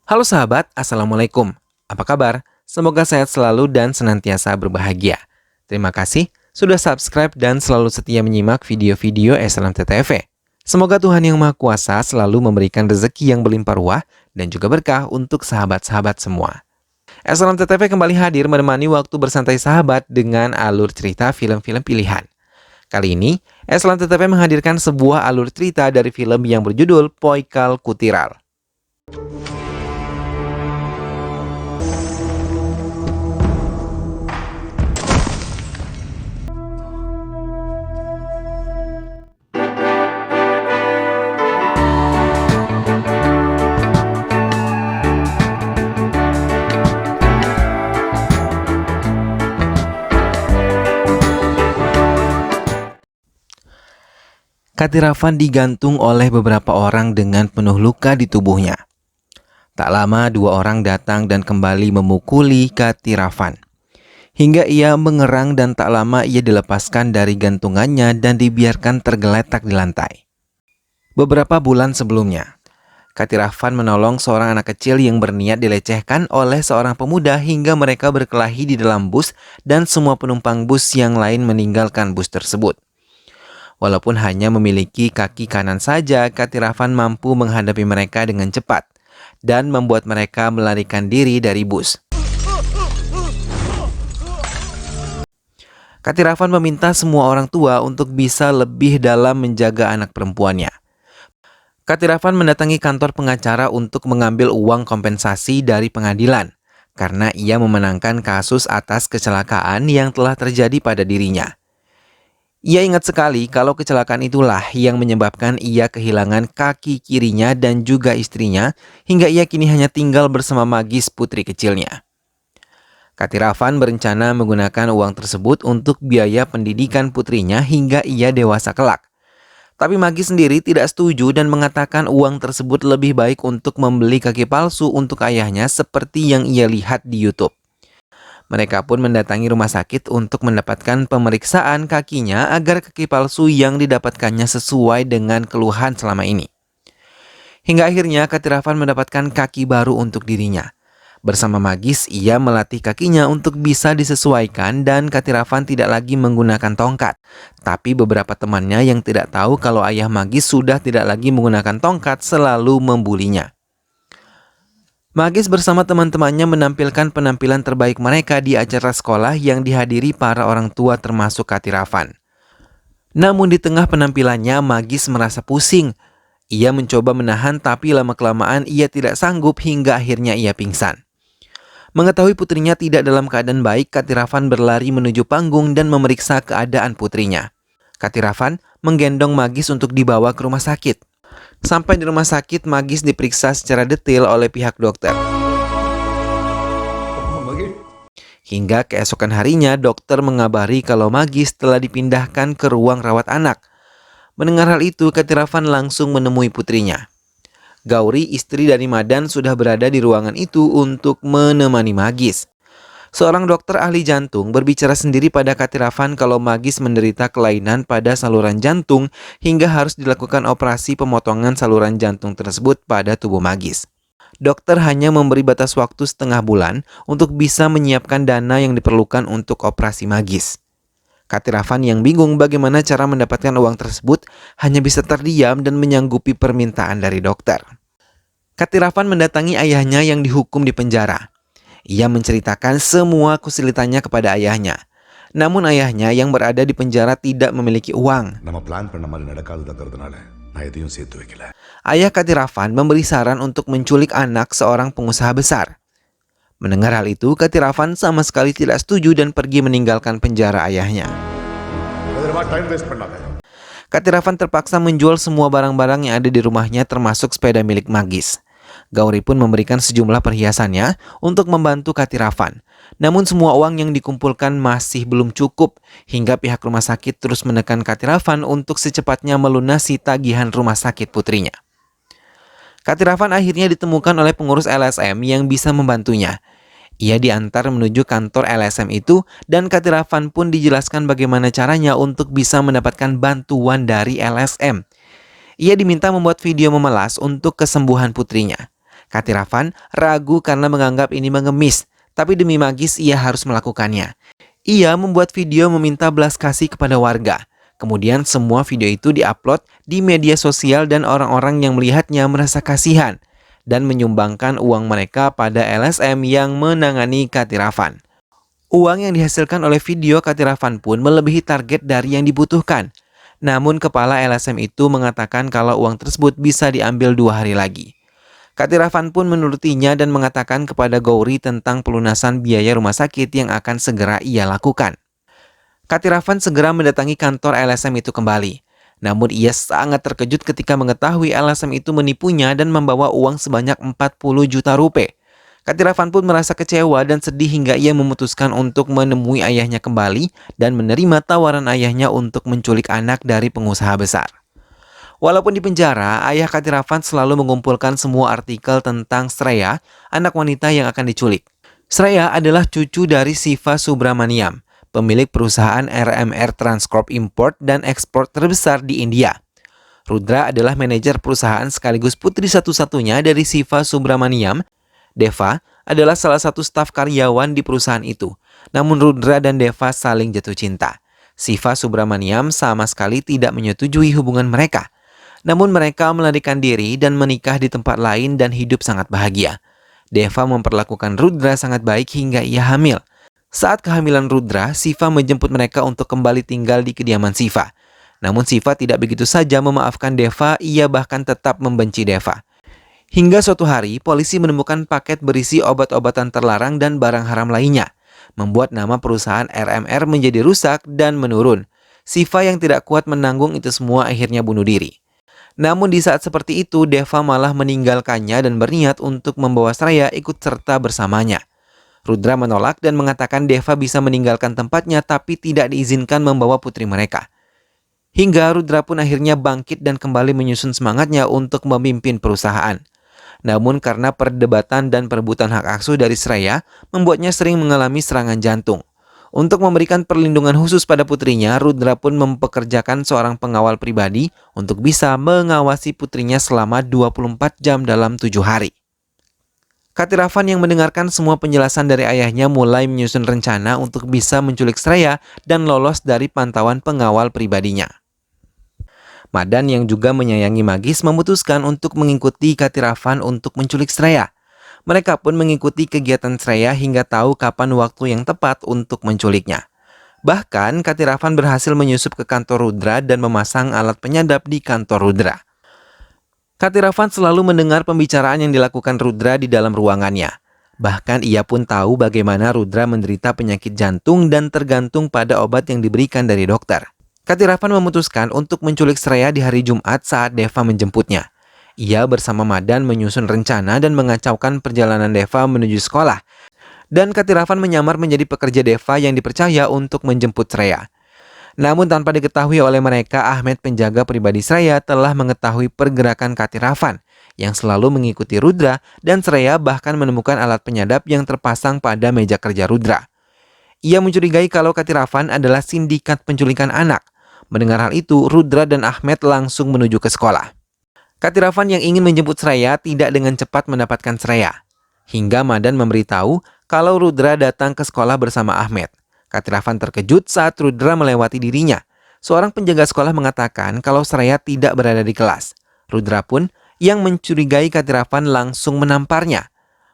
Halo sahabat, Assalamualaikum. Apa kabar? Semoga sehat selalu dan senantiasa berbahagia. Terima kasih sudah subscribe dan selalu setia menyimak video-video SLMTTV. Semoga Tuhan Yang Maha Kuasa selalu memberikan rezeki yang berlimpah ruah dan juga berkah untuk sahabat-sahabat semua. SLMTTV kembali hadir menemani waktu bersantai sahabat dengan alur cerita film-film pilihan. Kali ini, SLMTTV menghadirkan sebuah alur cerita dari film yang berjudul Poikal Kutiral. Katirafan digantung oleh beberapa orang dengan penuh luka di tubuhnya. Tak lama dua orang datang dan kembali memukuli Katirafan. Hingga ia mengerang dan tak lama ia dilepaskan dari gantungannya dan dibiarkan tergeletak di lantai. Beberapa bulan sebelumnya, Katirafan menolong seorang anak kecil yang berniat dilecehkan oleh seorang pemuda hingga mereka berkelahi di dalam bus dan semua penumpang bus yang lain meninggalkan bus tersebut. Walaupun hanya memiliki kaki kanan saja, Katirafan mampu menghadapi mereka dengan cepat dan membuat mereka melarikan diri dari bus. Katirafan meminta semua orang tua untuk bisa lebih dalam menjaga anak perempuannya. Katirafan mendatangi kantor pengacara untuk mengambil uang kompensasi dari pengadilan karena ia memenangkan kasus atas kecelakaan yang telah terjadi pada dirinya. Ia ingat sekali kalau kecelakaan itulah yang menyebabkan ia kehilangan kaki kirinya dan juga istrinya hingga ia kini hanya tinggal bersama Magis, putri kecilnya. Katirafan berencana menggunakan uang tersebut untuk biaya pendidikan putrinya hingga ia dewasa kelak. Tapi Magis sendiri tidak setuju dan mengatakan uang tersebut lebih baik untuk membeli kaki palsu untuk ayahnya seperti yang ia lihat di YouTube. Mereka pun mendatangi rumah sakit untuk mendapatkan pemeriksaan kakinya agar kaki palsu yang didapatkannya sesuai dengan keluhan selama ini. Hingga akhirnya Katirafan mendapatkan kaki baru untuk dirinya. Bersama Magis, ia melatih kakinya untuk bisa disesuaikan dan Katirafan tidak lagi menggunakan tongkat. Tapi beberapa temannya yang tidak tahu kalau ayah Magis sudah tidak lagi menggunakan tongkat selalu membulinya. Magis bersama teman-temannya menampilkan penampilan terbaik mereka di acara sekolah yang dihadiri para orang tua termasuk Katirafan. Namun di tengah penampilannya Magis merasa pusing. Ia mencoba menahan tapi lama-kelamaan ia tidak sanggup hingga akhirnya ia pingsan. Mengetahui putrinya tidak dalam keadaan baik, Katirafan berlari menuju panggung dan memeriksa keadaan putrinya. Katirafan menggendong Magis untuk dibawa ke rumah sakit. Sampai di rumah sakit, Magis diperiksa secara detail oleh pihak dokter. Hingga keesokan harinya, dokter mengabari kalau Magis telah dipindahkan ke ruang rawat anak. Mendengar hal itu, Katirafan langsung menemui putrinya. Gauri, istri dari Madan, sudah berada di ruangan itu untuk menemani Magis. Seorang dokter ahli jantung berbicara sendiri pada Katirafan kalau Magis menderita kelainan pada saluran jantung hingga harus dilakukan operasi pemotongan saluran jantung tersebut pada tubuh Magis. Dokter hanya memberi batas waktu setengah bulan untuk bisa menyiapkan dana yang diperlukan untuk operasi Magis. Katirafan yang bingung bagaimana cara mendapatkan uang tersebut hanya bisa terdiam dan menyanggupi permintaan dari dokter. Katirafan mendatangi ayahnya yang dihukum di penjara. Ia menceritakan semua kesulitannya kepada ayahnya. Namun ayahnya yang berada di penjara tidak memiliki uang. Ayah Katirafan memberi saran untuk menculik anak seorang pengusaha besar. Mendengar hal itu, Katirafan sama sekali tidak setuju dan pergi meninggalkan penjara ayahnya. Katirafan terpaksa menjual semua barang-barang yang ada di rumahnya termasuk sepeda milik Magis. Gauri pun memberikan sejumlah perhiasannya untuk membantu Katirafan. Namun semua uang yang dikumpulkan masih belum cukup hingga pihak rumah sakit terus menekan Katirafan untuk secepatnya melunasi tagihan rumah sakit putrinya. Katirafan akhirnya ditemukan oleh pengurus LSM yang bisa membantunya. Ia diantar menuju kantor LSM itu dan Katirafan pun dijelaskan bagaimana caranya untuk bisa mendapatkan bantuan dari LSM. Ia diminta membuat video memelas untuk kesembuhan putrinya. Katirafan ragu karena menganggap ini mengemis, tapi demi magis ia harus melakukannya. Ia membuat video meminta belas kasih kepada warga. Kemudian semua video itu diupload di media sosial dan orang-orang yang melihatnya merasa kasihan dan menyumbangkan uang mereka pada LSM yang menangani Katirafan. Uang yang dihasilkan oleh video Katirafan pun melebihi target dari yang dibutuhkan. Namun kepala LSM itu mengatakan kalau uang tersebut bisa diambil 2 hari lagi. Katirafan pun menurutinya dan mengatakan kepada Gowri tentang pelunasan biaya rumah sakit yang akan segera ia lakukan. Katirafan segera mendatangi kantor LSM itu kembali. Namun ia sangat terkejut ketika mengetahui LSM itu menipunya dan membawa uang sebanyak 40 juta rupiah. Katirafan pun merasa kecewa dan sedih hingga ia memutuskan untuk menemui ayahnya kembali dan menerima tawaran ayahnya untuk menculik anak dari pengusaha besar. Walaupun di penjara, ayah Katirafan selalu mengumpulkan semua artikel tentang Sreya, anak wanita yang akan diculik. Sreya adalah cucu dari Siva Subramaniam, pemilik perusahaan RMR Transcorp Import dan Ekspor terbesar di India. Rudra adalah manajer perusahaan sekaligus putri satu-satunya dari Siva Subramaniam. Deva adalah salah satu staf karyawan di perusahaan itu. Namun Rudra dan Deva saling jatuh cinta. Siva Subramaniam sama sekali tidak menyetujui hubungan mereka. Namun mereka melarikan diri dan menikah di tempat lain dan hidup sangat bahagia. Deva memperlakukan Rudra sangat baik hingga ia hamil. Saat kehamilan Rudra, Siva menjemput mereka untuk kembali tinggal di kediaman Siva. Namun Siva tidak begitu saja memaafkan Deva, ia bahkan tetap membenci Deva. Hingga suatu hari, polisi menemukan paket berisi obat-obatan terlarang dan barang haram lainnya, membuat nama perusahaan RMR menjadi rusak dan menurun. Siva yang tidak kuat menanggung itu semua akhirnya bunuh diri. Namun di saat seperti itu, Deva malah meninggalkannya dan berniat untuk membawa Sreya ikut serta bersamanya. Rudra menolak dan mengatakan Deva bisa meninggalkan tempatnya tapi tidak diizinkan membawa putri mereka. Hingga Rudra pun akhirnya bangkit dan kembali menyusun semangatnya untuk memimpin perusahaan. Namun karena perdebatan dan perebutan hak asuh dari Sreya, membuatnya sering mengalami serangan jantung. Untuk memberikan perlindungan khusus pada putrinya, Rudra pun mempekerjakan seorang pengawal pribadi untuk bisa mengawasi putrinya selama 24 jam dalam 7 hari. Katirafan yang mendengarkan semua penjelasan dari ayahnya mulai menyusun rencana untuk bisa menculik Sreya dan lolos dari pantauan pengawal pribadinya. Madan yang juga menyayangi magis memutuskan untuk mengikuti Katirafan untuk menculik Sreya. Mereka pun mengikuti kegiatan Sreya hingga tahu kapan waktu yang tepat untuk menculiknya. Bahkan Katirafan berhasil menyusup ke kantor Rudra dan memasang alat penyadap di kantor Rudra. Katirafan selalu mendengar pembicaraan yang dilakukan Rudra di dalam ruangannya. Bahkan ia pun tahu bagaimana Rudra menderita penyakit jantung dan tergantung pada obat yang diberikan dari dokter. Katirafan memutuskan untuk menculik Sreya di hari Jumat saat Deva menjemputnya. Ia bersama Madan menyusun rencana dan mengacaukan perjalanan Deva menuju sekolah. Dan Katirafan menyamar menjadi pekerja Deva yang dipercaya untuk menjemput Sreya. Namun tanpa diketahui oleh mereka, Ahmed penjaga pribadi Sreya telah mengetahui pergerakan Katirafan yang selalu mengikuti Rudra dan Sreya bahkan menemukan alat penyadap yang terpasang pada meja kerja Rudra. Ia mencurigai kalau Katirafan adalah sindikat penculikan anak. Mendengar hal itu, Rudra dan Ahmed langsung menuju ke sekolah. Katirafan yang ingin menjemput Sreya tidak dengan cepat mendapatkan Sreya. Hingga Madan memberitahu kalau Rudra datang ke sekolah bersama Ahmed. Katirafan terkejut saat Rudra melewati dirinya. Seorang penjaga sekolah mengatakan kalau Sreya tidak berada di kelas. Rudra pun yang mencurigai Katirafan langsung menamparnya.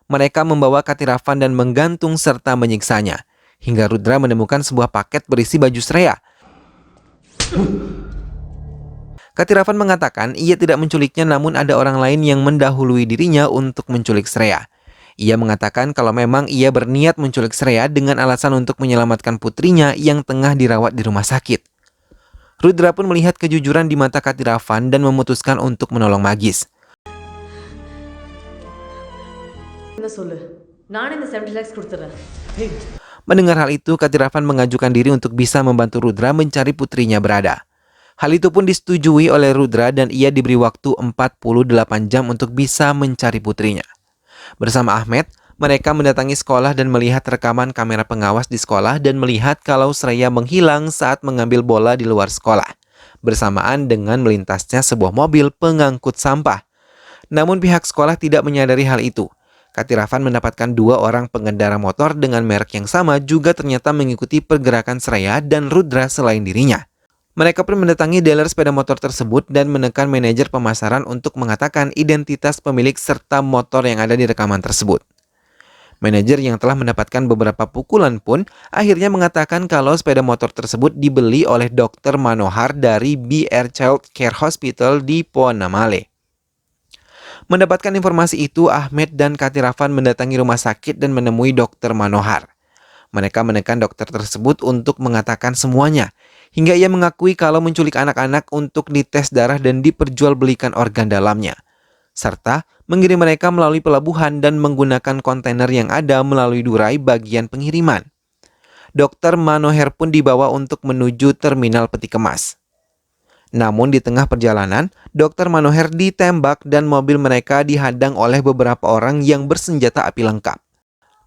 Mereka membawa Katirafan dan menggantung serta menyiksanya. Hingga Rudra menemukan sebuah paket berisi baju Sreya. Katirafan mengatakan ia tidak menculiknya namun ada orang lain yang mendahului dirinya untuk menculik Sreya. Ia mengatakan kalau memang ia berniat menculik Sreya dengan alasan untuk menyelamatkan putrinya yang tengah dirawat di rumah sakit. Rudra pun melihat kejujuran di mata Katirafan dan memutuskan untuk menolong magis. Mendengar hal itu, Katirafan mengajukan diri untuk bisa membantu Rudra mencari putrinya berada. Hal itu pun disetujui oleh Rudra dan ia diberi waktu 48 jam untuk bisa mencari putrinya. Bersama Ahmed, mereka mendatangi sekolah dan melihat rekaman kamera pengawas di sekolah dan melihat kalau Sreya menghilang saat mengambil bola di luar sekolah, bersamaan dengan melintasnya sebuah mobil pengangkut sampah. Namun pihak sekolah tidak menyadari hal itu. Katirafan mendapatkan 2 orang pengendara motor dengan merek yang sama juga ternyata mengikuti pergerakan Sreya dan Rudra selain dirinya. Mereka pun mendatangi dealer sepeda motor tersebut dan menekan manajer pemasaran untuk mengatakan identitas pemilik serta motor yang ada di rekaman tersebut. Manajer yang telah mendapatkan beberapa pukulan pun akhirnya mengatakan kalau sepeda motor tersebut dibeli oleh Dr. Manohar dari BR Child Care Hospital di Ponamale. Mendapatkan informasi itu, Ahmed dan Katirafan mendatangi rumah sakit dan menemui Dr. Manohar. Mereka menekan dokter tersebut untuk mengatakan semuanya, hingga ia mengakui kalau menculik anak-anak untuk dites darah dan diperjualbelikan organ dalamnya, serta mengirim mereka melalui pelabuhan dan menggunakan kontainer yang ada melalui Durai bagian pengiriman. Dr. Manohar pun dibawa untuk menuju terminal peti kemas. Namun di tengah perjalanan, Dr. Manohar ditembak dan mobil mereka dihadang oleh beberapa orang yang bersenjata api lengkap.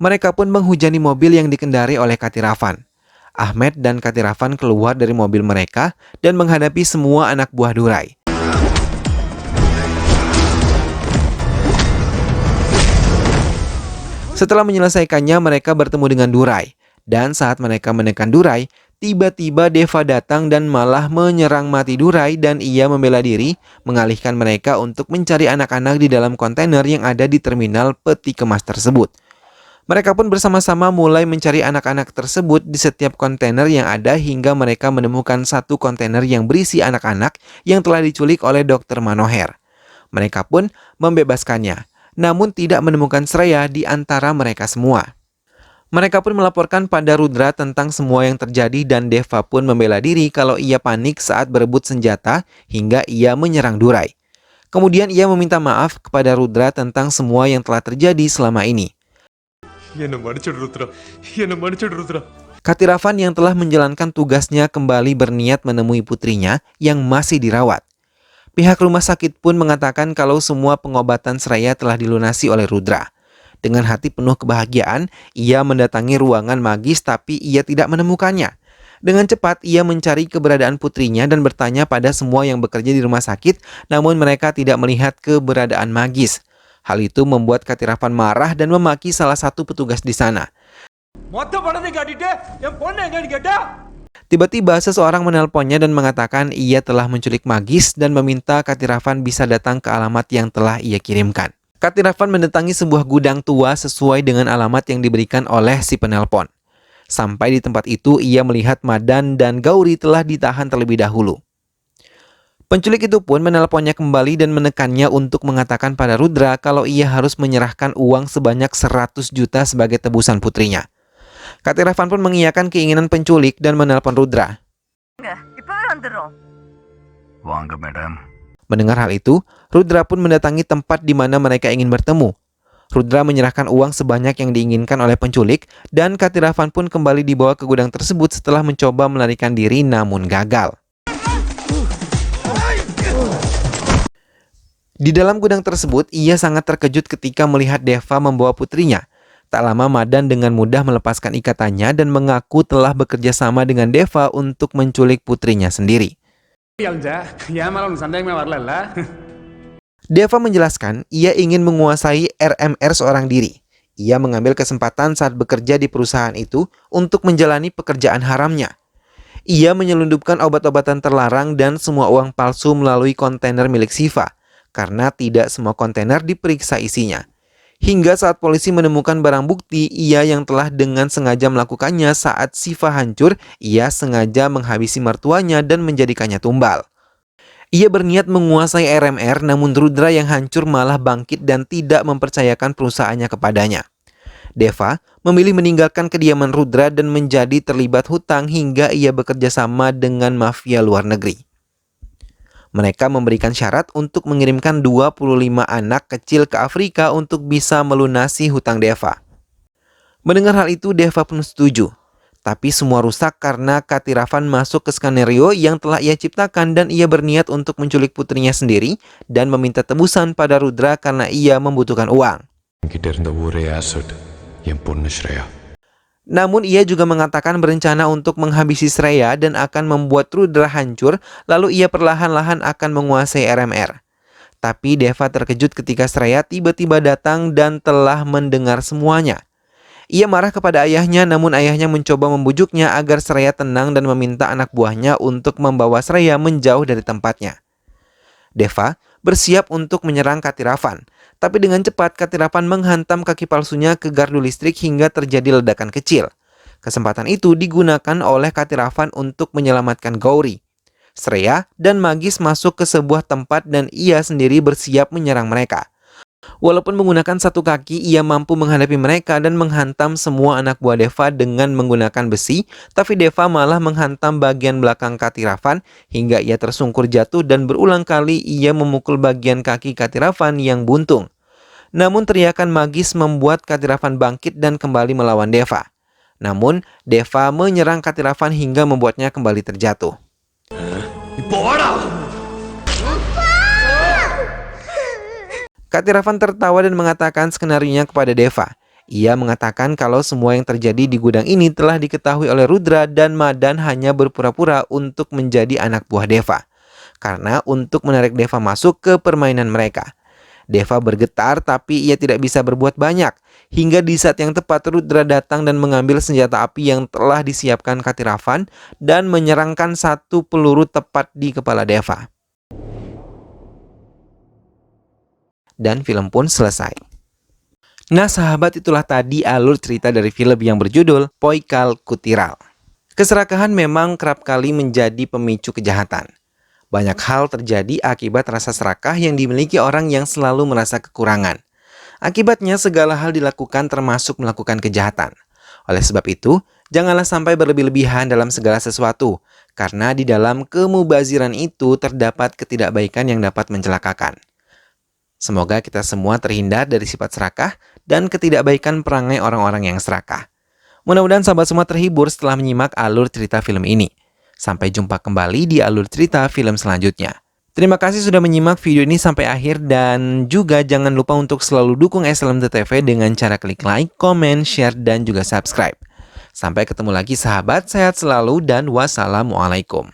Mereka pun menghujani mobil yang dikendari oleh Katirafan. Ahmed dan Katirafan keluar dari mobil mereka dan menghadapi semua anak buah Durai. Setelah menyelesaikannya, mereka bertemu dengan Durai. Dan saat mereka menekan Durai, tiba-tiba Deva datang dan malah menyerang mati Durai dan ia membela diri, mengalihkan mereka untuk mencari anak-anak di dalam kontainer yang ada di terminal peti kemas tersebut. Mereka pun bersama-sama mulai mencari anak-anak tersebut di setiap kontainer yang ada hingga mereka menemukan satu kontainer yang berisi anak-anak yang telah diculik oleh Dr. Manohar. Mereka pun membebaskannya, namun tidak menemukan Sreya di antara mereka semua. Mereka pun melaporkan pada Rudra tentang semua yang terjadi dan Deva pun membela diri kalau ia panik saat berebut senjata hingga ia menyerang Durai. Kemudian ia meminta maaf kepada Rudra tentang semua yang telah terjadi selama ini. Katirafan yang telah menjalankan tugasnya kembali berniat menemui putrinya yang masih dirawat. Pihak rumah sakit pun mengatakan kalau semua pengobatan Sreya telah dilunasi oleh Rudra. Dengan hati penuh kebahagiaan, ia mendatangi ruangan magis tapi ia tidak menemukannya. Dengan cepat, ia mencari keberadaan putrinya dan bertanya pada semua yang bekerja di rumah sakit, namun mereka tidak melihat keberadaan magis. Hal itu membuat Katirafan marah dan memaki salah satu petugas di sana. Tiba-tiba seseorang menelponnya dan mengatakan ia telah menculik magis dan meminta Katirafan bisa datang ke alamat yang telah ia kirimkan. Katirafan mendatangi sebuah gudang tua sesuai dengan alamat yang diberikan oleh si penelpon. Sampai di tempat itu, ia melihat Madan dan Gauri telah ditahan terlebih dahulu. Penculik itu pun menelponnya kembali dan menekannya untuk mengatakan pada Rudra kalau ia harus menyerahkan uang sebanyak 100 juta sebagai tebusan putrinya. Katirafan pun mengiyakan keinginan penculik dan menelpon Rudra. Mendengar hal itu, Rudra pun mendatangi tempat di mana mereka ingin bertemu. Rudra menyerahkan uang sebanyak yang diinginkan oleh penculik dan Katirafan pun kembali dibawa ke gudang tersebut setelah mencoba melarikan diri namun gagal. Di dalam gudang tersebut, ia sangat terkejut ketika melihat Deva membawa putrinya. Tak lama Madan dengan mudah melepaskan ikatannya dan mengaku telah bekerja sama dengan Deva untuk menculik putrinya sendiri. Deva menjelaskan ia ingin menguasai RMR seorang diri. Ia mengambil kesempatan saat bekerja di perusahaan itu untuk menjalani pekerjaan haramnya. Ia menyelundupkan obat-obatan terlarang dan semua uang palsu melalui kontainer milik Siva, karena tidak semua kontainer diperiksa isinya. Hingga saat polisi menemukan barang bukti, ia yang telah dengan sengaja melakukannya saat Siva hancur, ia sengaja menghabisi mertuanya dan menjadikannya tumbal. Ia berniat menguasai RMR, namun Rudra yang hancur malah bangkit dan tidak mempercayakan perusahaannya kepadanya. Deva memilih meninggalkan kediaman Rudra dan menjadi terlibat hutang hingga ia bekerja sama dengan mafia luar negeri. Mereka memberikan syarat untuk mengirimkan 25 anak kecil ke Afrika untuk bisa melunasi hutang Deva. Mendengar hal itu, Deva pun setuju. Tapi semua rusak karena Katirafan masuk ke skenario yang telah ia ciptakan dan ia berniat untuk menculik putrinya sendiri dan meminta tebusan pada Rudra karena ia membutuhkan uang. Namun ia juga mengatakan berencana untuk menghabisi Sreya dan akan membuat Rudra hancur, lalu ia perlahan-lahan akan menguasai RMR. Tapi Deva terkejut ketika Sreya tiba-tiba datang dan telah mendengar semuanya. Ia marah kepada ayahnya, namun ayahnya mencoba membujuknya agar Sreya tenang dan meminta anak buahnya untuk membawa Sreya menjauh dari tempatnya. Deva bersiap untuk menyerang Katiravan, tapi dengan cepat Katiravan menghantam kaki palsunya ke gardu listrik hingga terjadi ledakan kecil. Kesempatan itu digunakan oleh Katiravan untuk menyelamatkan Gauri. Sreya dan Magis masuk ke sebuah tempat dan ia sendiri bersiap menyerang mereka. Walaupun menggunakan satu kaki, ia mampu menghadapi mereka dan menghantam semua anak buah Deva dengan menggunakan besi, tapi Deva malah menghantam bagian belakang Katiravan hingga ia tersungkur jatuh dan berulang kali ia memukul bagian kaki Katiravan yang buntung. Namun teriakan Magis membuat Katiravan bangkit dan kembali melawan Deva. Namun, Deva menyerang Katiravan hingga membuatnya kembali terjatuh. Katiravan tertawa dan mengatakan skenarionya kepada Deva. Ia mengatakan kalau semua yang terjadi di gudang ini telah diketahui oleh Rudra dan Madan hanya berpura-pura untuk menjadi anak buah Deva. Karena untuk menarik Deva masuk ke permainan mereka. Deva bergetar tapi ia tidak bisa berbuat banyak. Hingga di saat yang tepat Rudra datang dan mengambil senjata api yang telah disiapkan Katiravan dan menyerangkan satu peluru tepat di kepala Deva. Dan film pun selesai. Nah sahabat, itulah tadi alur cerita dari film yang berjudul Poikal Kutiral. Keserakahan memang kerap kali menjadi pemicu kejahatan. Banyak hal terjadi akibat rasa serakah yang dimiliki orang yang selalu merasa kekurangan. Akibatnya segala hal dilakukan termasuk melakukan kejahatan. Oleh sebab itu, janganlah sampai berlebih-lebihan dalam segala sesuatu, karena di dalam kemubaziran itu terdapat ketidakbaikan yang dapat mencelakakan. Semoga kita semua terhindar dari sifat serakah dan ketidakbaikan perangai orang-orang yang serakah. Mudah-mudahan sahabat semua terhibur setelah menyimak alur cerita film ini. Sampai jumpa kembali di alur cerita film selanjutnya. Terima kasih sudah menyimak video ini sampai akhir dan juga jangan lupa untuk selalu dukung SLMT TV dengan cara klik like, comment, share, dan juga subscribe. Sampai ketemu lagi sahabat, sehat selalu dan wassalamualaikum.